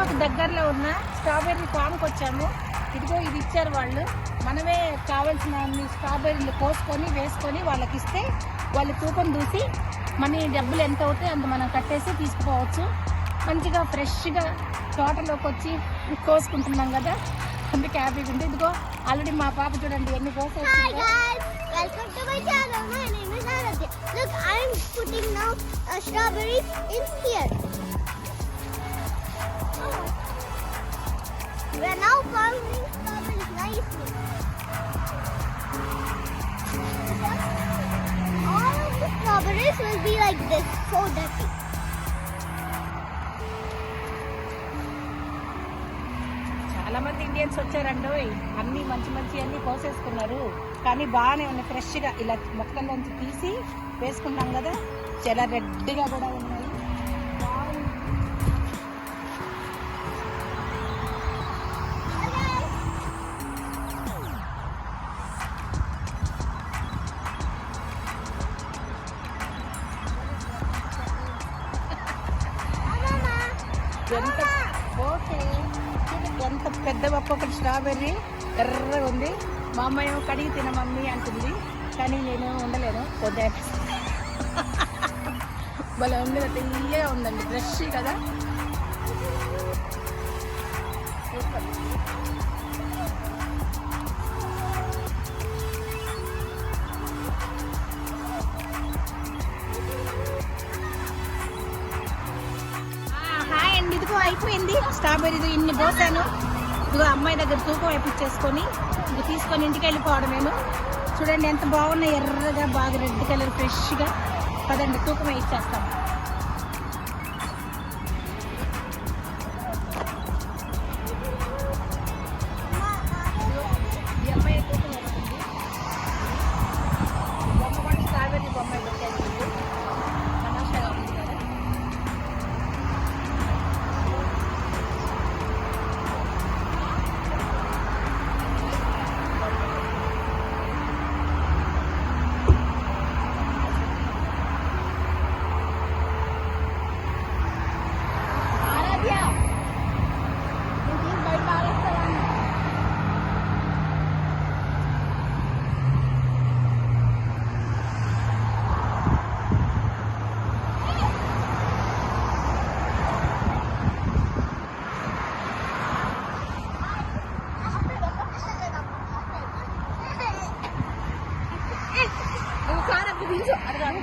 కడపకు దగ్గరలో ఉన్న స్ట్రాబెర్రీ ఫామ్కి వచ్చాము. ఇదిగో ఇది ఇచ్చారు వాళ్ళు. మనమే కావాల్సిన స్ట్రాబెర్రీలు కోసుకొని వేసుకొని వాళ్ళకి ఇస్తే వాళ్ళు తూకం దూసి మనీ డబ్బులు ఎంత అవుతాయి అంత మనం కట్టేసి తీసుకుపోవచ్చు. మంచిగా ఫ్రెష్గా తోటలోకి వచ్చి కోసుకుంటున్నాం కదా, అందుకే హ్యాపీగా ఉంది. ఇదిగో ఆల్రెడీ మా పాప చూడండి ఎన్ని కోసేసిందో. Welcome to my channel. My name is Aradhya. Look, I am putting now strawberries in here. We are now farming strawberries nicely. All of the strawberries will be like this, so dirty. చాలా మంది Indians వచ్చారండి. అన్ని మంచి అన్ని కోసేసుకున్నారు. కానీ బాగానే ఉన్నాయి ఫ్రెష్గా. ఇలా మొక్కల్లోంచి తీసి వేసుకున్నాం కదా, చాలా రెడ్గా కూడా ఉన్నాయి. ఎంత ఓకే, ఎంత పెద్ద ఒక్కొక్కటి స్ట్రాబెర్రీ ఎర్రగా ఉంది. మా అమ్మాయి ఏమో కడిగి తిన మమ్మీ అంటుంది, కానీ నేనేమో ఉండలేను. వద్దా భలే ఉంది కదా, ఇయ్యే ఉందండి, ఫ్రెష్ కదా. హాయ్ అండి, ఇదిగో అయిపోయింది స్ట్రాబెర్రీ. ఇన్ని పోసాను. ఇదిగో అమ్మాయి దగ్గర తూకం వేయించేసుకొని ఇది తీసుకొని ఇంటికి వెళ్ళిపోవడమేను. చూడండి ఎంత బాగున్నాయి, ఎర్రగా బాగా రెడ్ కలర్ ఫ్రెష్గా. పదండి తూకం వేయించేస్తాం. ఈ అమ్మాయి తూకం వేస్తుంది. బొమ్మ కూడా స్ట్రాబెర్రీ బొమ్మ పెట్టేస్తుంది. తమాషాగా ఉంది కదా. Bukan aku bisa ada kan?